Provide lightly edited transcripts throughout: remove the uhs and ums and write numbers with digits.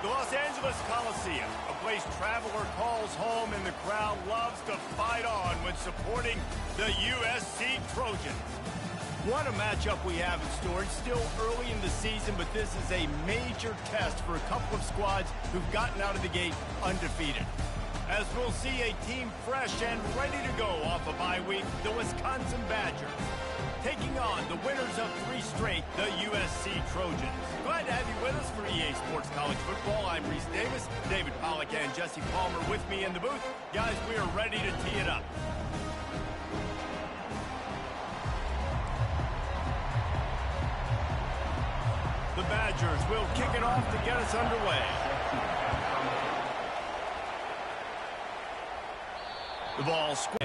The Los Angeles Coliseum, a place traveler calls home and the crowd loves to fight on when supporting the USC Trojans. What a matchup we have in store. It's still early in the season, but this is a major test for a couple of squads who've gotten out of the gate undefeated. As we'll see a team fresh and ready to go off a bye week, the Wisconsin Badgers, taking on the winners of 3 straight, the USC Trojans. Glad to have you with us for EA Sports College Football. I'm Reese Davis, David Pollack and Jesse Palmer with me in the booth. Guys, we are ready to tee it up. The Badgers will kick it off to get us underway. The ball square.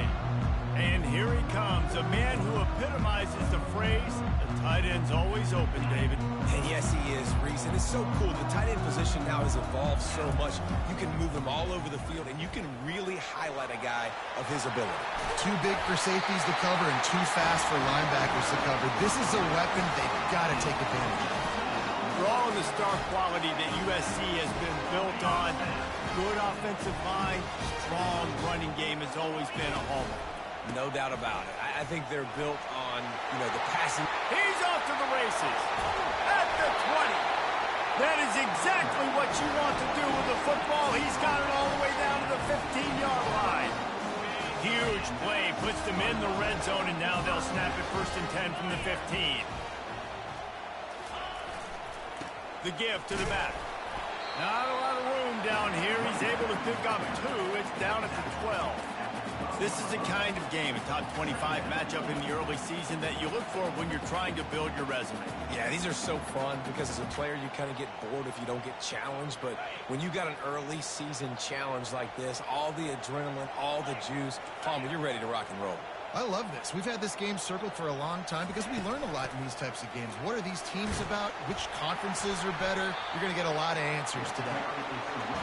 And here he comes, a man who epitomizes the phrase, the tight end's always open, David. And yes, he is, Reese. And it's so cool. The tight end position now has evolved so much. You can move him all over the field, and you can really highlight a guy of his ability. Too big for safeties to cover and too fast for linebackers to cover. This is a weapon they've got to take advantage of. For all of the star quality that USC has been built on, good offensive line, strong running game has always been a hallmark. No doubt about it. I think they're built on, the passing. He's off to the races at the 20. That is exactly what you want to do with the football. He's got it all the way down to the 15-yard line. Huge play, puts them in the red zone, and now they'll snap it 1st and 10 from the 15. The give to the back. Not a lot of room down here. He's able to pick up 2. It's down at the 12. This is the kind of game, a top 25 matchup in the early season that you look for when you're trying to build your resume. Yeah, these are so fun because as a player, you kind of get bored if you don't get challenged. But when you got an early season challenge like this, all the adrenaline, all the juice, Palmer, you're ready to rock and roll. I love this. We've had this game circled for a long time because we learn a lot in these types of games. What are these teams about? Which conferences are better? You're going to get a lot of answers today.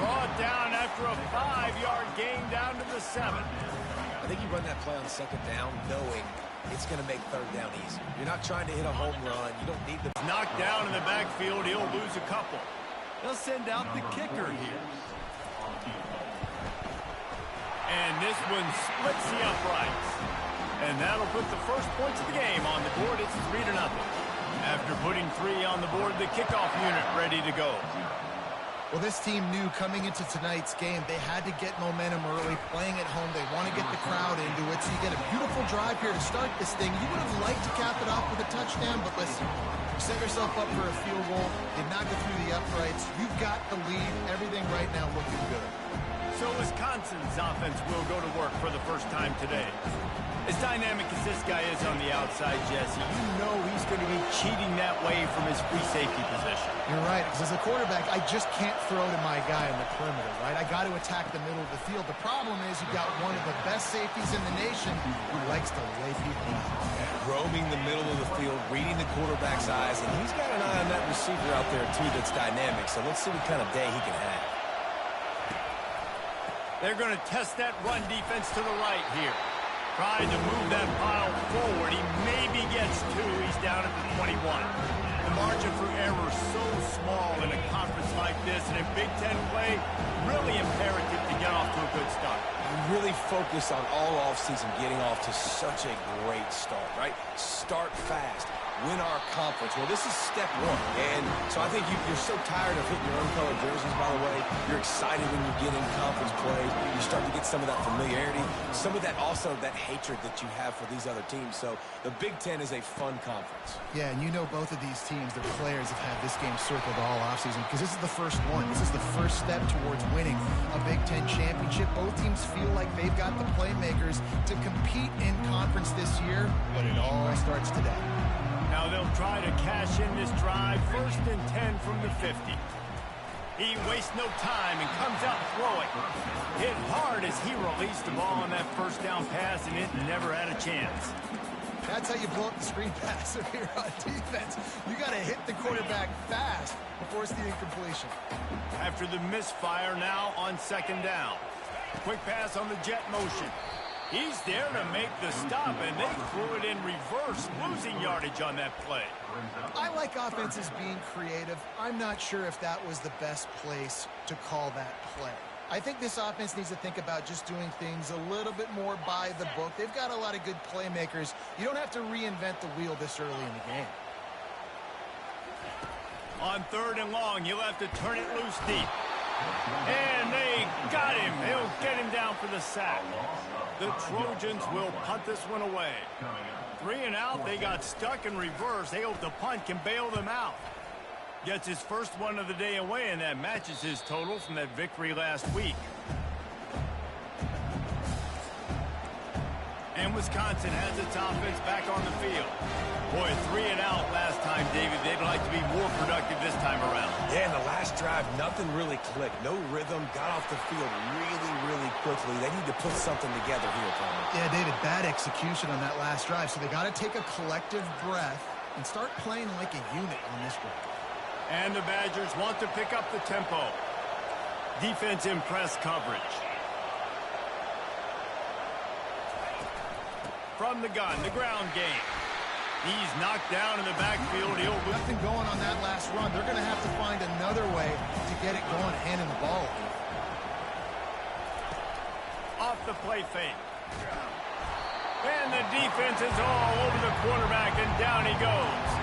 Brought down after a 5-yard gain down to the 7. I think you run that play on 2nd down knowing it's going to make 3rd down easy. You're not trying to hit a home run. You don't need the... Knocked down in the backfield. He'll lose a couple. They'll send out the kicker here. And this one splits the uprights. And that'll put the first points of the game on the board. It's 3-0. After putting 3 on the board, the kickoff unit ready to go. Well, this team knew coming into tonight's game they had to get momentum early, playing at home. They want to get the crowd into it, so you get a beautiful drive here to start this thing. You would have liked to cap it off with a touchdown, but listen, you set yourself up for a field goal, did not get through the uprights. You've got the lead, everything right now looking good. So Wisconsin's offense will go to work for the first time today. As dynamic as this guy is on the outside, Jesse, you know he's going to be cheating that way from his free safety position. You're right, because as a quarterback, I just can't throw to my guy in the perimeter, right? I got to attack the middle of the field. The problem is you've got one of the best safeties in the nation who likes to lay people out. Roaming the middle of the field, reading the quarterback's eyes, and he's got an eye on that receiver out there, too, that's dynamic. So let's see what kind of day he can have. They're going to test that run defense to the right here. Trying to move that pile forward. He maybe gets 2. He's down at the 21. The margin for error is so small in a conference like this, and in Big Ten play, really imperative to get off to a good start. You really focus on all offseason getting off to such a great start, right? Start fast. Win our conference. Well, this is step 1. And so I think you're so tired of hitting your own colored jerseys, by the way. You're excited when you get in conference play. You start to get some of that familiarity, some of that also that hatred that you have for these other teams. So the Big Ten is a fun conference. Yeah, and you know both of these teams, their players have had this game circled all offseason because this is the first one. This is the first step towards winning a Big Ten championship. Both teams feel like they've got the playmakers to compete in conference this year, but it all starts today. Now they'll try to cash in this drive. 1st and 10 from the 50. He wastes no time and comes out throwing. Hit hard as he released the ball on that 1st down pass, and it never had a chance. That's how you blow up the screen pass if you're on defense. You got to hit the quarterback fast before it's the incompletion. After the misfire, now on 2nd down. Quick pass on the jet motion. He's there to make the stop, and they threw it in reverse, losing yardage on that play. I like offenses being creative. I'm not sure if that was the best place to call that play. I think this offense needs to think about just doing things a little bit more by the book. They've got a lot of good playmakers. You don't have to reinvent the wheel this early in the game. On 3rd and long, you'll have to turn it loose deep. And they got him. They'll get him down for the sack. The Trojans will punt this one away. 3 and out, they got stuck in reverse. They hope the punt can bail them out. Gets his first one of the day away, and that matches his total from that victory last week. And Wisconsin has its offense back on the field. Boy, 3 and out last time, David. They'd like to be more productive this time around. Yeah, in the last drive, nothing really clicked. No rhythm, got off the field really quickly. They need to put something together here, Palmer. Yeah, David, bad execution on that last drive. So they got to take a collective breath and start playing like a unit on this drive. And the Badgers want to pick up the tempo. Defense in press coverage. From the gun, the ground game. He's knocked down in the backfield. He'll lose. Nothing going on that last run. They're going to have to find another way to get it going, handing the ball. Off the play fake. And the defense is all over the quarterback, and down he goes.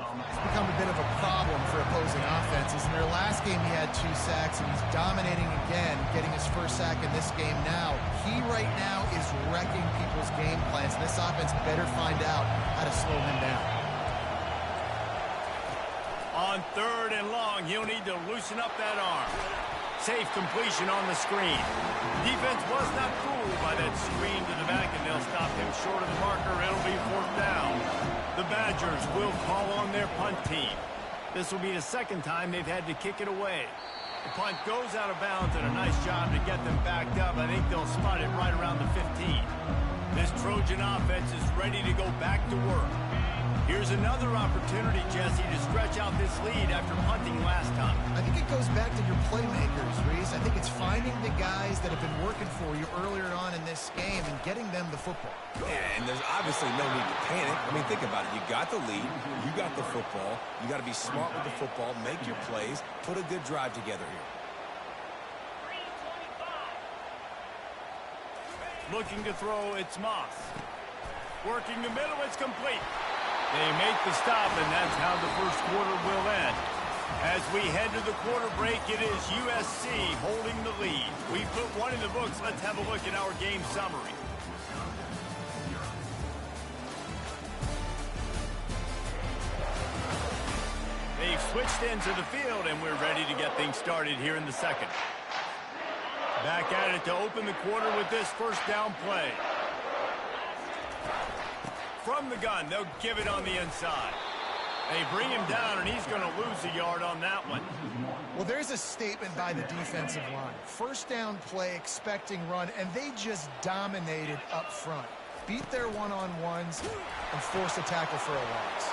It's become a bit of a problem for opposing offenses. In their last game, he had 2 sacks, and he's dominating again, getting his first sack in this game now. He right now is wrecking people's game plans, and this offense better find out how to slow him down. On 3rd and long, he'll need to loosen up that arm. Safe completion on the screen. Defense was not fooled by that screen to the back, and they'll stop him short of the marker. It'll be 4th down. The Badgers will call on their punt team. This will be the 2nd time they've had to kick it away. The punt goes out of bounds, and a nice job to get them backed up. I think they'll spot it right around the 15. This Trojan offense is ready to go back to work. Here's another opportunity, Jesse, to stretch out this lead after punting last time. I think it goes back to your playmakers, Reese. I think it's finding the guys that have been working for you earlier on in this game and getting them the football. Yeah, and there's obviously no need to panic. I mean, think about it. You got the lead. You got the football. You got to be smart with the football, make your plays, put a good drive together here. Looking to throw, it's Moss. Working the middle, it's complete. They make the stop, and that's how the first quarter will end. As we head to the quarter break, it is USC holding the lead. We put one in the books. Let's have a look at our game summary. They've switched into the field, and we're ready to get things started here in the 2nd. Back at it to open the quarter with this first down play. From the gun, they'll give it on the inside. They bring him down, and he's going to lose a yard on that one. Well, there's a statement by the defensive line. First down play, expecting run, and they just dominated up front. Beat their one-on-ones and force a tackle for a loss.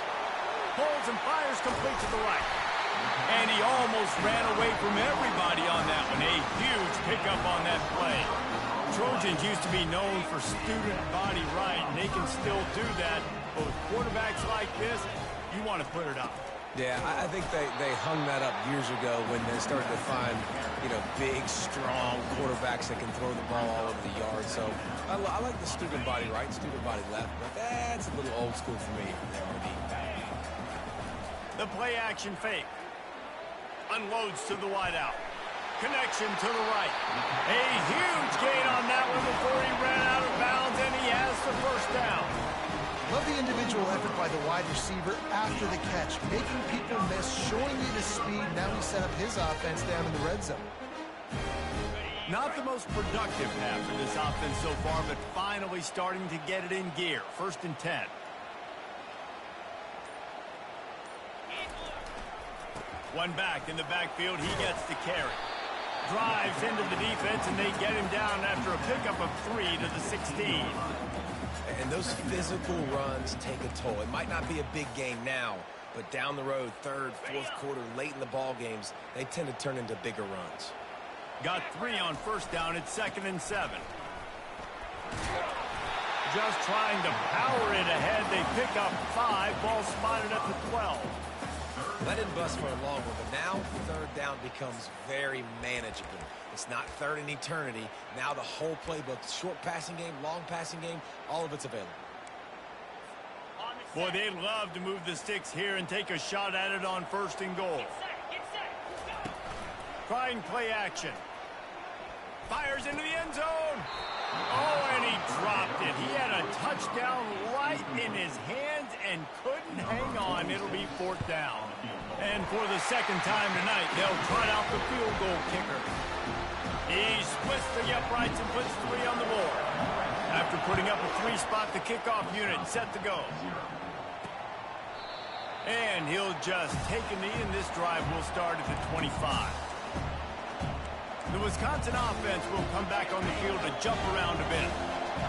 Pulls and fires complete to the right. And he almost ran away from everybody on that one. A huge pickup on that play. Trojans used to be known for student body right, and they can still do that. But with quarterbacks like this, you want to put it up. Yeah, I think they hung that up years ago when they started to find, big, strong quarterbacks that can throw the ball all over the yard. So I like the student body right, student body left, but that's a little old school for me. The play action fake. Unloads to the wideout. Connection to the right. A huge gain on that one before he ran out of bounds, and he has the first down. Love the individual effort by the wide receiver after the catch, making people miss, showing you the speed. Now he set up his offense down in the red zone. Not the most productive half for this offense so far, but finally starting to get it in gear. 1st and 10. One back in the backfield. He gets the carry. Drives into the defense, and they get him down after a pickup of 3 to the 16. And those physical runs take a toll. It might not be a big game now, but down the road, 3rd, 4th quarter, late in the ball games, they tend to turn into bigger runs. Got 3 on first down. It's 2nd and 7. Just trying to power it ahead. They pick up 5. Ball spotted at the 12. That didn't bust for a long one, but now 3rd down becomes very manageable. It's not 3rd in eternity. Now the whole playbook, short passing game, long passing game, all of it's available. Boy, they'd love to move the sticks here and take a shot at it on 1st and goal. Trying play action. Fires into the end zone. Oh, and he dropped it. He had a touchdown right in his hands and couldn't hang on. It'll be 4th down. And for the 2nd time tonight, they'll trot out the field goal kicker. He splits the uprights and puts 3 on the board. After putting up a 3-spot, the kickoff unit set to go. And he'll just take a knee, and this drive will start at the 25. The Wisconsin offense will come back on the field to jump around a bit.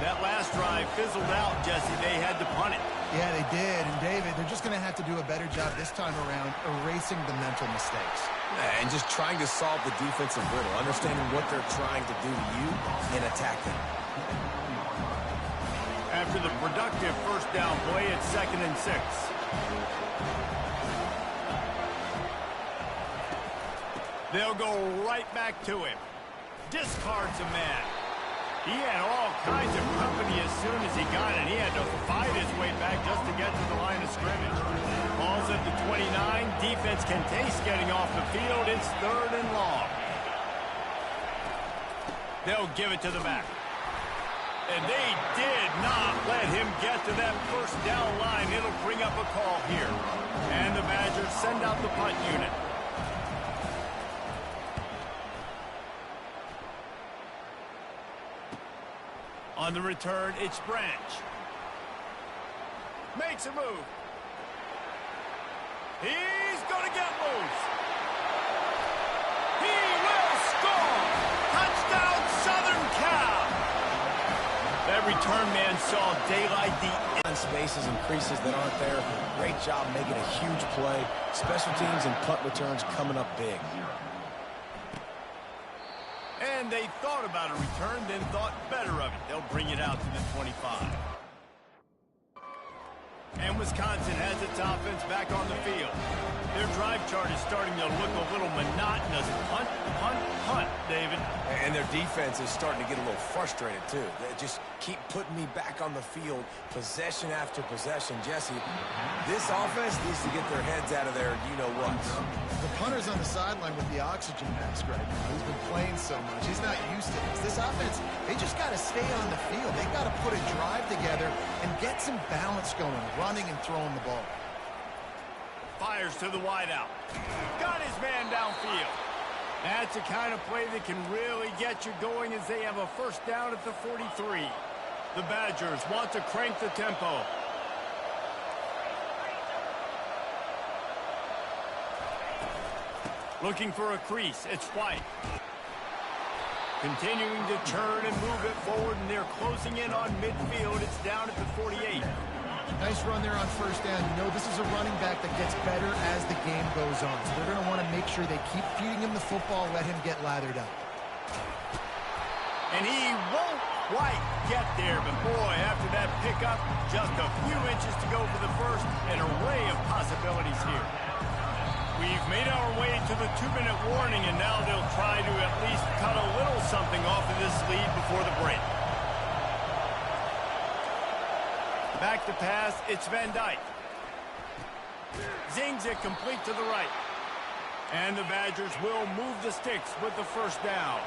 That last drive fizzled out, Jesse. They had to punt it. Yeah, they did. And, David, they're just going to have to do a better job this time around erasing the mental mistakes. And just trying to solve the defensive riddle, understanding what they're trying to do to you and attack them. After the productive 1st down play, it's 2nd and 6. They'll go right back to him. Discards a man. He had all kinds of company as soon as he got it. He had to fight his way back just to get to the line of scrimmage. Ball's at the 29. Defense can taste getting off the field. It's 3rd and long. They'll give it to the back. And they did not let him get to that 1st down line. It'll bring up a call here. And the Badgers send out the punt unit. On the return, it's Branch. Makes a move. He's going to get loose. He will score. Touchdown, Southern Cal. That return man saw daylight. The Spaces and creases that aren't there. Great job making a huge play. Special teams and punt returns coming up big. And they thought about a return, then thought better of it. They'll bring it out to the 25. And Wisconsin has its offense back on the field. Their drive chart is starting to look a little monotonous. Punt, punt, punt, David. And their defense is starting to get a little frustrated, too. They just keep putting me back on the field, possession after possession. Jesse, this offense needs to get their heads out of there, you-know-what. The punter's on the sideline with the oxygen mask right now. He's been playing so much. He's not used to this. This offense, they just got to stay on the field. They've got to put a drive together and get some balance going, running and throwing the ball. Fires to the wideout. Got his man downfield. That's the kind of play that can really get you going as they have a 1st down at the 43. The Badgers want to crank the tempo. Looking for a crease. It's White. Continuing to churn and move it forward, and they're closing in on midfield. It's down at the 48. Nice run there on 1st down. You know, this is a running back that gets better as the game goes on. So they're going to want to make sure they keep feeding him the football, let him get lathered up. And he won't quite get there, but boy, after that pickup, just a few inches to go for the 1st. An array of possibilities here. We've made our way to the 2-minute warning, and now they'll try to at least cut a little something off of this lead before the break. Back to pass, it's Van Dyke. Zings it complete to the right. And the Badgers will move the sticks with the 1st down.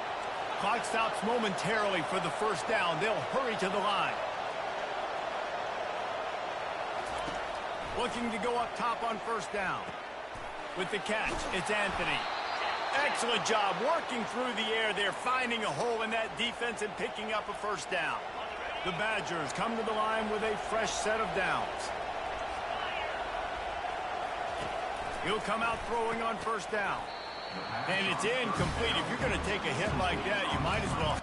Clock stops momentarily for the 1st down. They'll hurry to the line. Looking to go up top on 1st down. With the catch, it's Anthony. Excellent job working through the air. They're finding a hole in that defense and picking up a 1st down. The Badgers come to the line with a fresh set of downs. He'll come out throwing on 1st down. And it's incomplete. If you're going to take a hit like that, you might as well.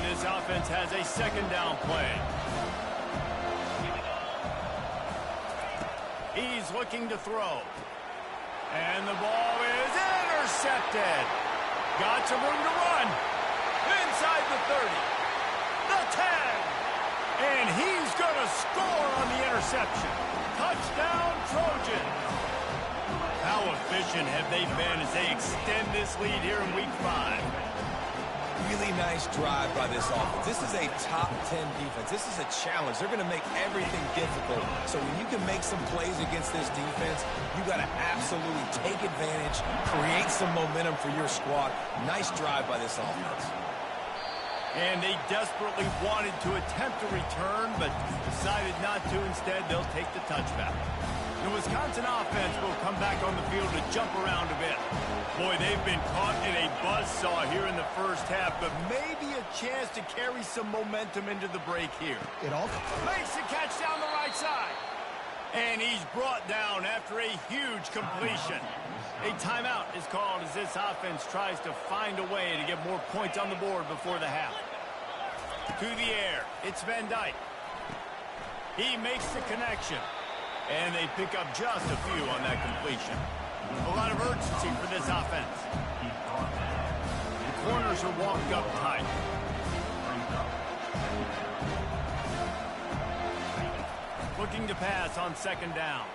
This offense has a 2nd down play. He's is looking to throw. And the ball is intercepted. Got some room to run. Inside the 30. The 10. And he's going to score on the interception. Touchdown, Trojans. How efficient have they been as they extend this lead here in Week 5? Really nice drive by this offense. This is a top 10 defense. This is a challenge. They're going to make everything difficult. So when you can make some plays against this defense, you got to absolutely take advantage, create some momentum for your squad. Nice drive by this offense. And they desperately wanted to attempt a return, but decided not to. Instead, they'll take the touchback. The Wisconsin offense will come back on the field to jump around a bit. Boy, they've been caught in a buzzsaw here in the first half, but maybe a chance to carry some momentum into the break here. It all Makes the catch down the right side. And he's brought down after a huge completion. A timeout is called as this offense tries to find a way to get more points on the board before the half. To the air, it's Van Dyke. He makes the connection. And they pick up just a few on that completion. A lot of urgency for this offense. The corners are walked up tight. Looking to pass on second down.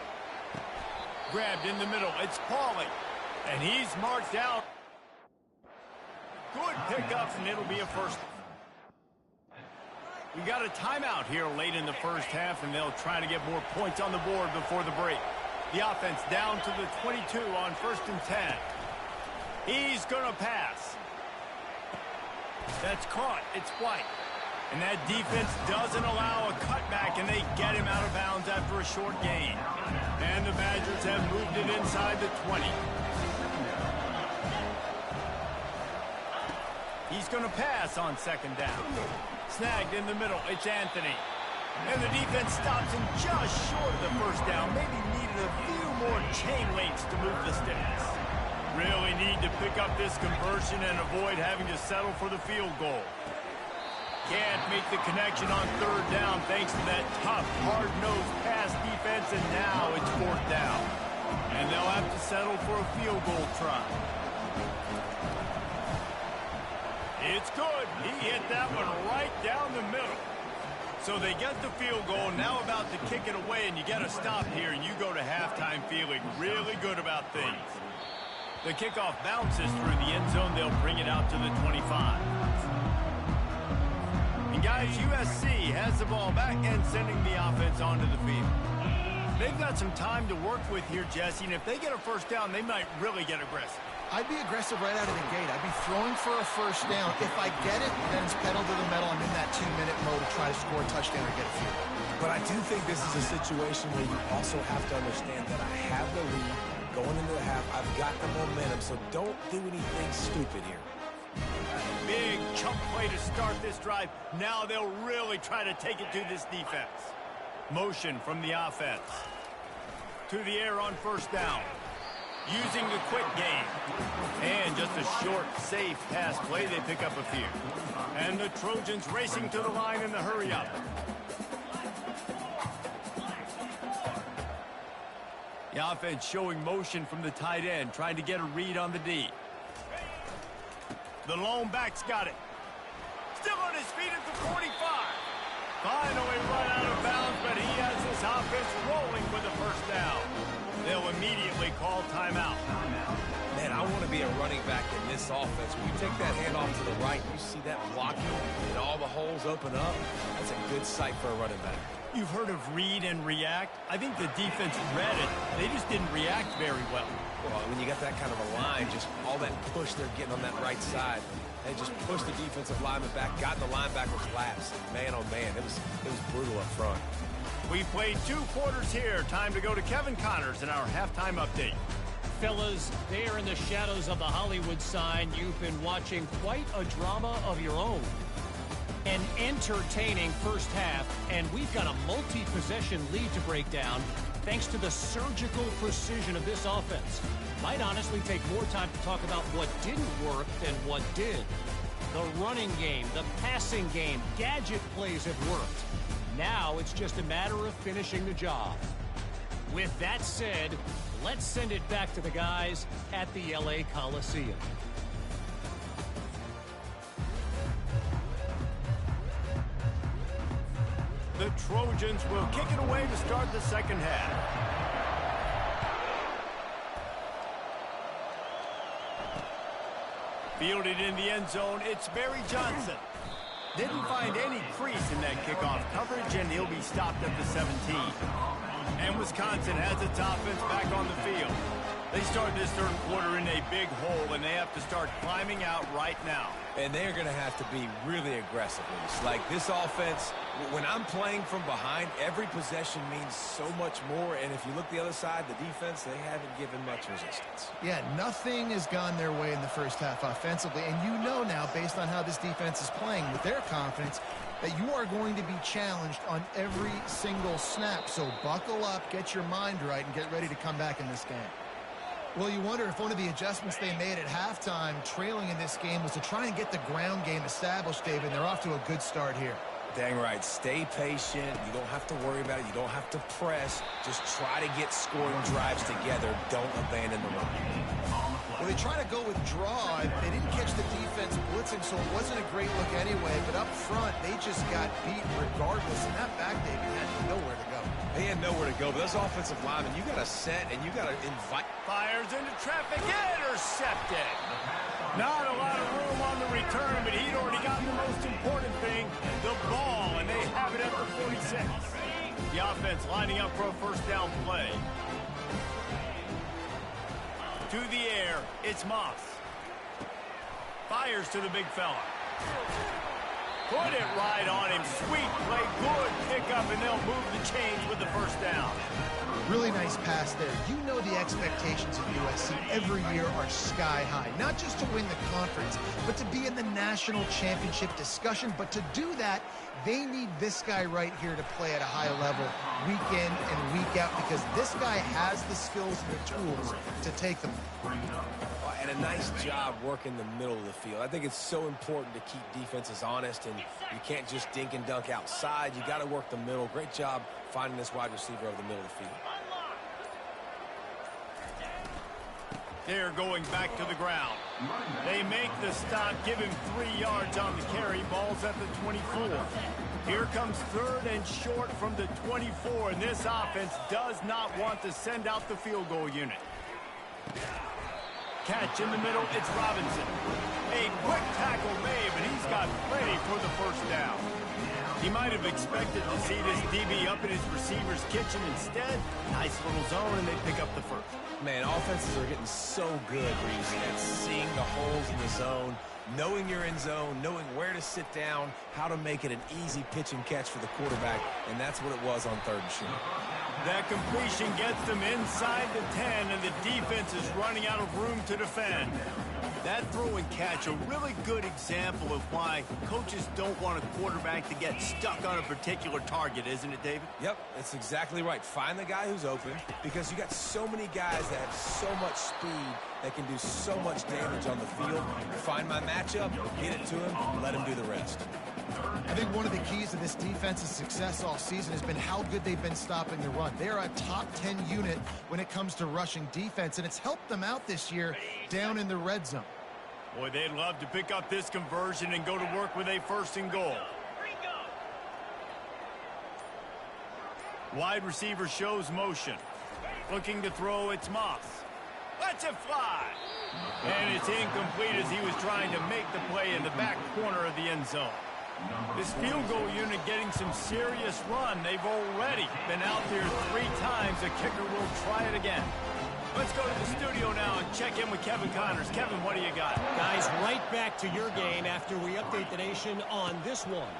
Grabbed in the middle. It's Pauly. And he's marked out. Good pickup, and it'll be a first. We got a timeout here late in the first half, and they'll try to get more points on the board before the break. The offense down to the 22 on 1st and 10. He's going to pass. That's caught. It's White. And that defense doesn't allow a cutback, and they get him out of bounds after a short gain. And the Badgers have moved it inside the 20. He's going to pass on second down. Snagged in the middle. It's Anthony. And the defense stops him just short of the first down. Maybe needed a few more chain links to move the sticks. Really need to pick up this conversion and avoid having to settle for the field goal. Can't make the connection on third down thanks to that tough, hard-nosed pass defense, and now it's fourth down. And they'll have to settle for a field goal try. It's good. He hit that one right down the middle. So they get the field goal, now about to kick it away, and you get a stop here, and you go to halftime feeling really good about things. The kickoff bounces through the end zone. They'll bring it out to the 25. And guys, USC has the ball back and sending the offense onto the field. They've got some time to work with here, Jesse, and if they get a first down, they might really get aggressive. I'd be aggressive right out of the gate. I'd be throwing for a first down. If I get it, then it's pedal to the metal. I'm in that 2-minute mode to try to score a touchdown or get a field. But I do think this is a situation where you also have to understand that I have the lead going into the half. I've got the momentum, so don't do anything stupid here. Big chunk play to start this drive. Now they'll really try to take it to this defense. Motion from the offense. To the air on first down. Using the quick game. And just a short, safe pass play. They pick up a few. And the Trojans racing to the line in the hurry-up. The offense showing motion from the tight end, trying to get a read on the D. The lone back's got it. Still on his feet at the 45. Finally run out of bounds, but he has his offense rolling with a first down. They'll immediately call timeout. Man, I want to be a running back in this offense. When you take that handoff to the right, you see that blocking and all the holes open up. That's a good sight for a running back. You've heard of read and react. I think the defense read it. They just didn't react very well. Well, when you got that kind of a line, just all that push they're getting on that right side, they just pushed the defensive lineman back, got the linebacker's laps. Man, oh man, it was brutal up front. We played 2 quarters here. Time to go to Kevin Connors in our halftime update. Fellas, there in the shadows of the Hollywood sign, you've been watching quite a drama of your own. An entertaining first half, and we've got a multi-possession lead to break down thanks to the surgical precision of this offense. Might honestly take more time to talk about what didn't work than what did. The running game, the passing game, gadget plays have worked. Now it's just a matter of finishing the job. With that said, let's send it back to the guys at the LA Coliseum. The Trojans will kick it away to start the second half. Fielded in the end zone, it's Barry Johnson. Didn't find any crease in that kickoff coverage, and he'll be stopped at the 17. And Wisconsin has its offense back on the field. They start this third quarter in a big hole, and they have to start climbing out right now. And they're going to have to be really aggressive. Like this offense, when I'm playing from behind, every possession means so much more. And if you look the other side, the defense, they haven't given much resistance. Yeah, nothing has gone their way in the first half offensively. And you know now, based on how this defense is playing with their confidence, that you are going to be challenged on every single snap. So buckle up, get your mind right, and get ready to come back in this game. Well, you wonder if one of the adjustments they made at halftime, trailing in this game, was to try and get the ground game established, David. They're off to a good start here. Dang right. Stay patient. You don't have to worry about it. You don't have to press. Just try to get scoring drives together. Don't abandon the run. Well, they try to go with draw. They didn't catch the defense blitzing, so it wasn't a great look anyway. But up front, they just got beat regardless. And that back, David, had nowhere to go. They had nowhere to go. But those offensive linemen, you got to set and you got to invite. Fires into traffic, intercepted. Not a lot of room on the return, but he'd already gotten the most important thing, the ball, and they have it at the 46. The offense lining up for a first down play. To the air, it's Moss. Fires to the big fella. Put it right on him. Sweet play, good pickup, and they'll move the chains with the first down. Really nice pass there. You know the expectations of USC every year are sky high. Not just to win the conference, but to be in the national championship discussion. But to do that, they need this guy right here to play at a high level week in and week out, because this guy has the skills and the tools to take them. And a nice job working the middle of the field. I think it's so important to keep defenses honest, and you can't just dink and dunk outside. You got to work the middle. Great job finding this wide receiver over the middle of the field. They're going back to the ground. They make the stop, give him 3 yards on the carry. Ball's at the 24. Here comes third and short from the 24, and this offense does not want to send out the field goal unit. Catch in the middle, it's Robinson. A quick tackle made, but he's got plenty for the first down. He might have expected to see this DB up in his receiver's kitchen. Instead, nice little zone, and they pick up the first. Man, offenses are getting so good, Reese, at seeing the holes in the zone, knowing you're in zone, knowing where to sit down, how to make it an easy pitch and catch for the quarterback, and that's what it was on third and short. That completion gets them inside the 10, and the defense is running out of room to defend. That throw and catch, a really good example of why coaches don't want a quarterback to get stuck on a particular target, isn't it, David? Yep, that's exactly right. Find the guy who's open, because you got so many guys that have so much speed that can do so much damage on the field. Find my matchup, get it to him, let him do the rest. I think one of the keys to this defense's success all season has been how good they've been stopping the run. They're a top 10 unit when it comes to rushing defense, and it's helped them out this year down in the red zone. Boy, they'd love to pick up this conversion and go to work with a first and goal. Wide receiver shows motion. Looking to throw, it's Moss. Lets it fly. And it's incomplete as he was trying to make the play in the back corner of the end zone. This field goal unit getting some serious run. They've already been out there 3 times. The kicker will try it again. Let's go to the studio now and check in with Kevin Connors. Kevin, what do you got? Guys, right back to your game after we update the nation on this one.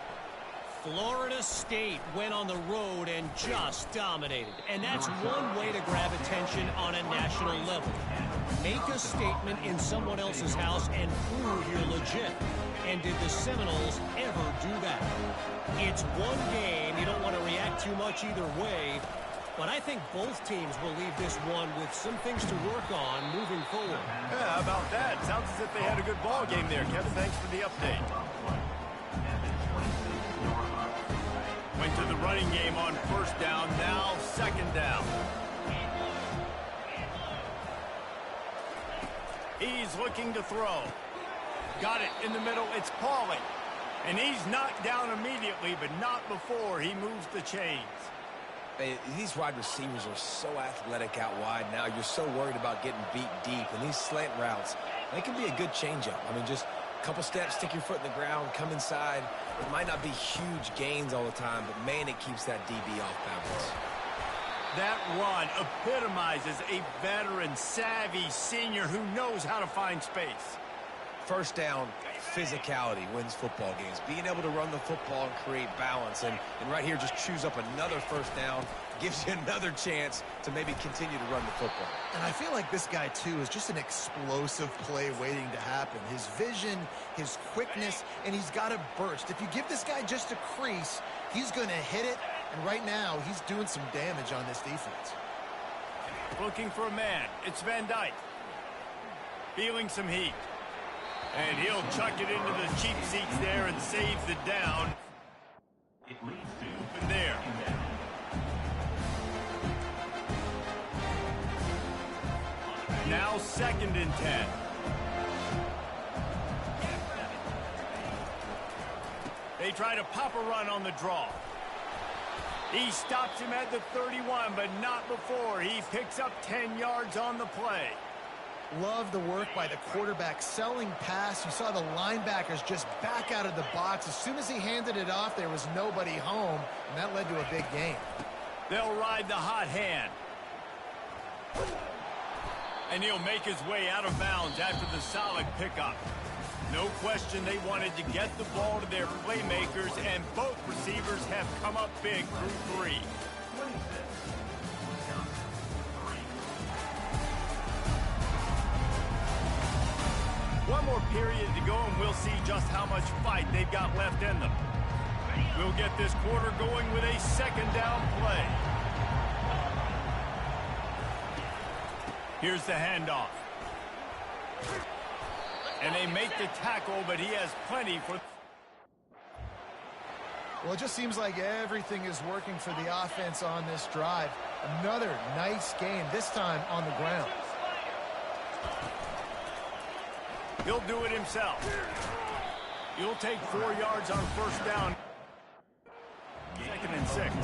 Florida State went on the road and just dominated. And that's one way to grab attention on a national level. Make a statement in someone else's house and prove you're legit. And did the Seminoles ever do that? It's one game. You don't want to react too much either way. But I think both teams will leave this one with some things to work on moving forward. Yeah, how about that? Sounds as if they had a good ball game there. Kevin, thanks for the update. Went to the running game on first down, now second down. He's looking to throw. Got it in the middle. It's Pauly. And he's knocked down immediately, but not before he moves the chains. Hey, these wide receivers are so athletic out wide now. You're so worried about getting beat deep. And these slant routes, they can be a good changeup. I mean, just a couple steps, stick your foot in the ground, come inside. It might not be huge gains all the time, but, man, it keeps that DB off balance. That run epitomizes a veteran, savvy senior who knows how to find space. First down, physicality wins football games. Being able to run the football and create balance. And right here, just choose up another first down, gives you another chance to maybe continue to run the football. And I feel like this guy, too, is just an explosive play waiting to happen. His vision, his quickness, and he's got a burst. If you give this guy just a crease, he's going to hit it. And right now, he's doing some damage on this defense. Looking for a man. It's Van Dyke. Feeling some heat. And he'll chuck it into the cheap seats there and save the down. It leads to Open there. Now 2nd and 10. They try to pop a run on the draw. He stops him at the 31, but not before. He picks up 10 yards on the play. Love the work by the quarterback, selling pass. You saw the linebackers just back out of the box. As soon as he handed it off, there was nobody home, and that led to a big gain. They'll ride the hot hand. And he'll make his way out of bounds after the solid pickup. No question they wanted to get the ball to their playmakers, and both receivers have come up big through 3. One more period to go, and we'll see just how much fight they've got left in them. We'll get this quarter going with a 2nd down play. Here's the handoff. And they make the tackle, but he has plenty for... Well, it just seems like everything is working for the offense on this drive. Another nice game, this time on the ground. He'll do it himself. He'll take 4 yards on 1st down. 2nd and 6.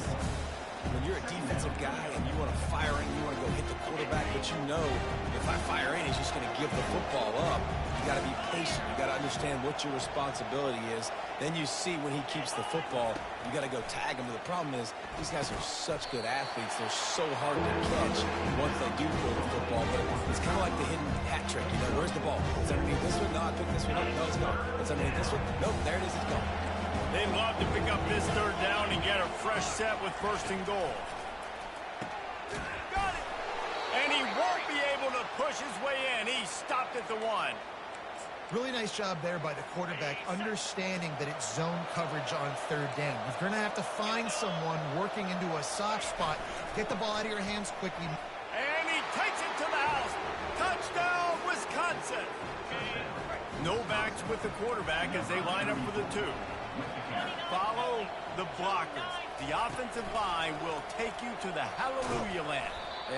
When you're a defensive guy and you want to fire in, you want to go hit the quarterback, but you know if I fire in, he's just going to give the football up. You got to be patient. You got to understand what your responsibility is. Then you see when he keeps the football, you got to go tag him. But the problem is these guys are such good athletes. They're so hard to catch once they do throw the football. But it's kind of like the hidden hat trick. You know, where's the ball? It's underneath this one. No, I picked this one up. No, it's gone. It's underneath this one. Nope, there it is. It's gone. They'd love to pick up this 3rd down and get a fresh set with 1st and goal. Got it! And he won't be able to push his way in. He stopped at the 1. Really nice job there by the quarterback, understanding that it's zone coverage on 3rd down. You're going to have to find someone working into a soft spot. Get the ball out of your hands quickly. And he takes it to the house. Touchdown, Wisconsin! No backs with the quarterback as they line up for the 2. Follow the blockers. The offensive line will take you to the hallelujah land.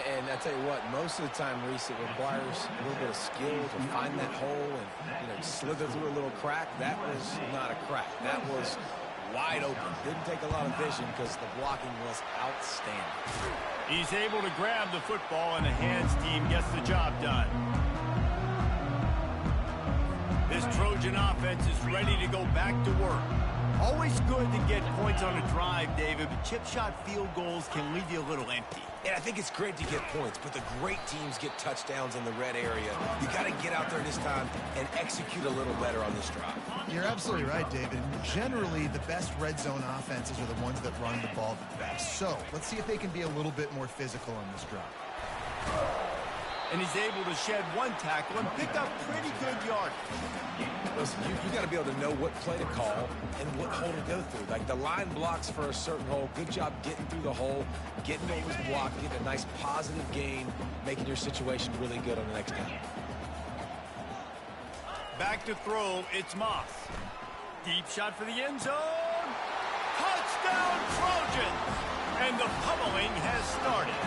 And I tell you what, most of the time, Reese, it requires a little bit of skill to find that hole and slither through a little crack. That was not a crack. That was wide open. Didn't take a lot of vision because the blocking was outstanding. He's able to grab the football, and the hands team gets the job done. This Trojan offense is ready to go back to work. Always good to get points on a drive, David, but chip shot field goals can leave you a little empty. And I think it's great to get points, but the great teams get touchdowns in the red area. You got to get out there this time and execute a little better on this drive. You're absolutely right, David. Generally, the best red zone offenses are the ones that run the ball the best. So let's see if they can be a little bit more physical on this drive. And he's able to shed 1 tackle and pick up pretty good yardage. Listen, you got to be able to know what play to call and what hole to go through. Like the line blocks for a certain hole. Good job getting through the hole, getting what was blocked, getting a nice positive gain, making your situation really good on the next down. Back to throw, it's Moss. Deep shot for the end zone. Touchdown, Trojans! And the pummeling has started.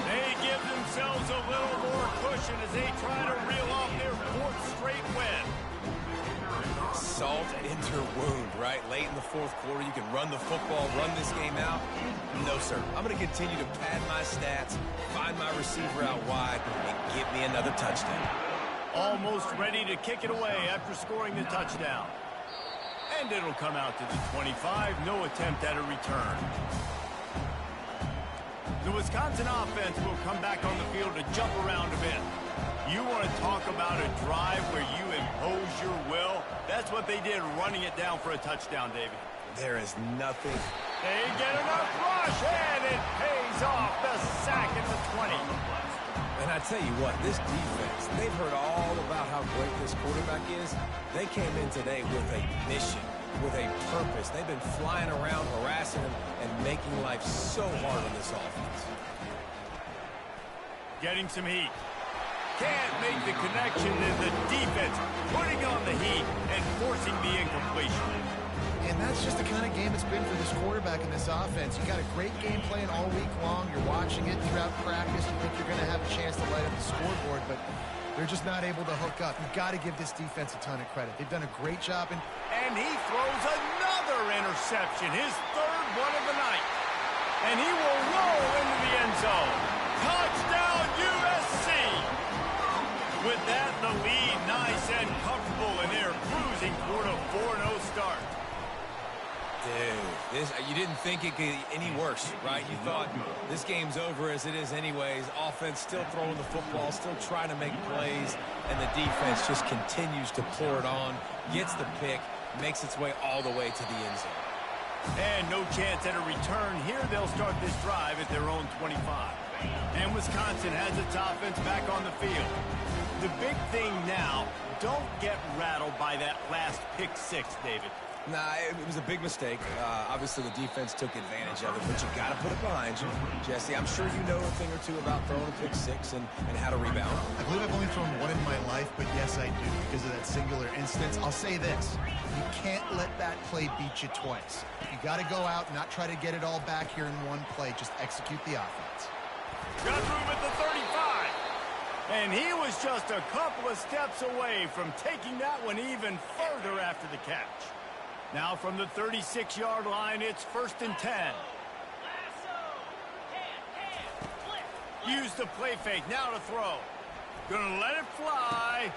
They give themselves a little more cushion as they try to reel off their 4th straight win. Salt into your wound, right? Late in the 4th quarter, you can run the football, run this game out. No, sir. I'm going to continue to pad my stats, find my receiver out wide, and give me another touchdown. Almost ready to kick it away after scoring the touchdown. And it'll come out to the 25. No attempt at a return. The Wisconsin offense will come back on the field to jump around a bit. You want to talk about a drive where you impose your will? That's what they did, running it down for a touchdown, David. There is nothing. They get enough rush, and it pays off. The sack at the 20. And I tell you what, this defense, they've heard all about how great this quarterback is. They came in today with a mission, with a purpose. They've been flying around, harassing him, and making life so hard on this offense. Getting some heat. Can't make the connection, and the defense putting on the heat and forcing the incompletion. And that's just the kind of game it's been for this quarterback in this offense. You got a great game plan all week long. You're watching it throughout practice. You think you're going to have a chance to light up the scoreboard, but they're just not able to hook up. You've got to give this defense a ton of credit. They've done a great job. And he throws another interception, his 3rd one of the night. And he will roll into the end zone. Touchdown, USC! With that, the lead nice and comfortable, and they're cruising toward a 4-0 start. Dude, you didn't think it could get any worse, right? You thought this game's over as it is anyways. Offense still throwing the football, still trying to make plays, and the defense just continues to pour it on, gets the pick, makes its way all the way to the end zone. And no chance at a return here. They'll start this drive at their own 25. And Wisconsin has its offense back on the field. The big thing now, don't get rattled by that last pick 6, David. Nah, it was a big mistake. Obviously, the defense took advantage of it, but you got to put it behind you. Jesse, I'm sure you know a thing or two about throwing a pick 6 and how to rebound. I believe I've only thrown one in my life, but yes, I do because of that singular instance. I'll say this. You can't let that play beat you twice. You got to go out and not try to get it all back here in one play. Just execute the offense. Got room at the 35. And he was just a couple of steps away from taking that one even further after the catch. Now from the 36-yard line, it's 1st and 10. Use the play fake, now to throw. Gonna let it fly.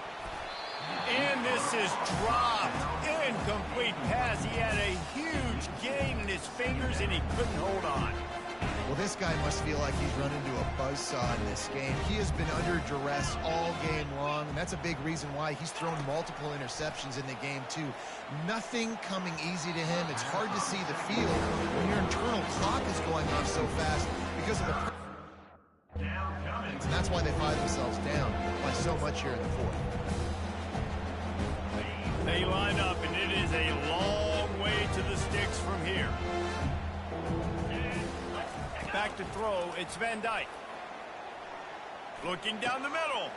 And this is dropped. Incomplete pass. He had a huge gain in his fingers, and he couldn't hold on. Well, this guy must feel like he's run into a buzzsaw in this game. He has been under duress all game long, and that's a big reason why he's thrown multiple interceptions in the game, too. Nothing coming easy to him. It's hard to see the field when your internal clock is going off so fast because of the... And that's why they find themselves down by so much here in the 4th. They line up, and it is a long way to the sticks from here. Back to throw, it's Van Dyke. Looking down the middle.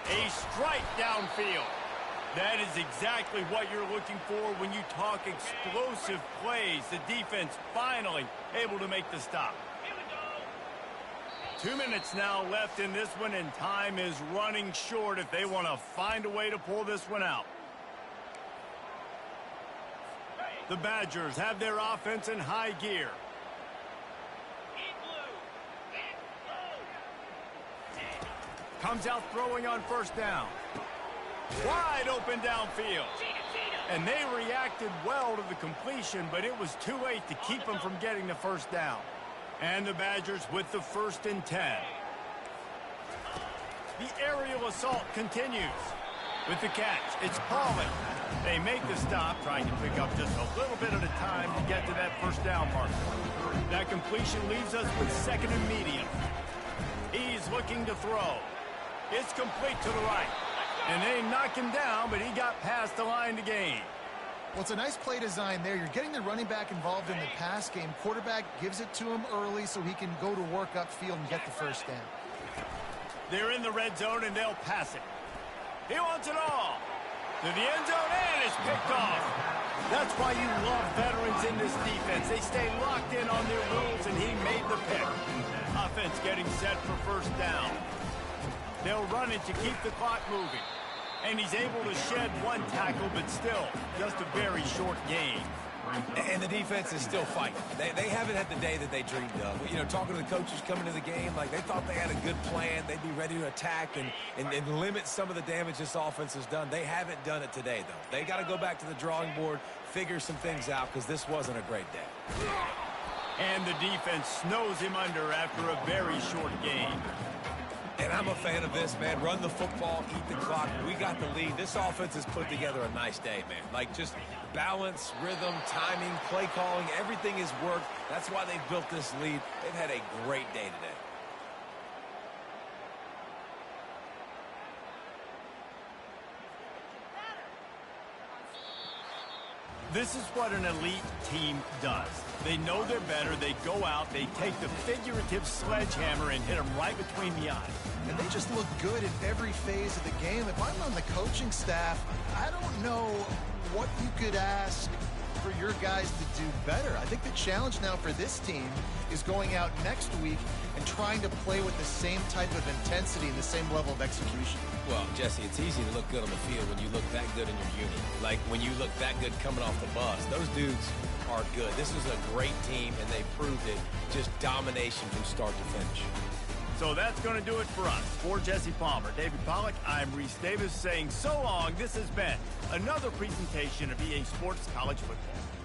A strike downfield. That is exactly what you're looking for when you talk explosive plays. The defense finally able to make the stop. 2 minutes now left in this one, and time is running short if they want to find a way to pull this one out. The Badgers have their offense in high gear. Comes out throwing on 1st down. Wide open downfield. And they reacted well to the completion, but it was too late to keep them from getting the 1st down. And the Badgers with the 1st and 10. The aerial assault continues. With the catch, it's Pauly. They make the stop, trying to pick up just a little bit at a time to get to that 1st down marker. That completion leaves us with 2nd and medium. He's looking to throw. It's complete to the right. And they knock him down, but he got past the line to gain. Well, it's a nice play design there. You're getting the running back involved in the pass game. Quarterback gives it to him early so he can go to work upfield and get the 1st down. They're in the red zone, and they'll pass it. He wants it all. To the end zone, and it's picked off. That's why you love veterans in this defense. They stay locked in on their rules, and he made the pick. defense getting set for first down. They'll run it to keep the clock moving. And he's able to shed one tackle, but still, just a very short gain. And the defense is still fighting. They haven't had the day that they dreamed of. You know, talking to the coaches coming to the game, like they thought they had a good plan. They'd be ready to attack and limit some of the damage this offense has done. They haven't done it today, though. They got to go back to the drawing board, figure some things out, because this wasn't a great day. And the defense snows him under after a very short game. And I'm a fan of this, man. Run the football, eat the clock. We got the lead. This offense has put together a nice day, man. Like, just balance, rhythm, timing, play calling, everything has worked. That's why they've built this lead. They've had a great day today. This is what an elite team does. They know they're better. They go out, they take the figurative sledgehammer and hit them right between the eyes. And they just look good in every phase of the game. If I'm on the coaching staff, I don't know what you could ask for your guys to do better. I think the challenge now for this team is going out next week and trying to play with the same type of intensity and the same level of execution. Well, Jesse, it's easy to look good on the field when you look that good in your unit. Like when you look that good coming off the bus. Those dudes are good. This is a great team, and they proved it. Just domination from start to finish. So that's going to do it for us. For Jesse Palmer, David Pollack, I'm Reese Davis saying so long. This has been another presentation of EA Sports College Football.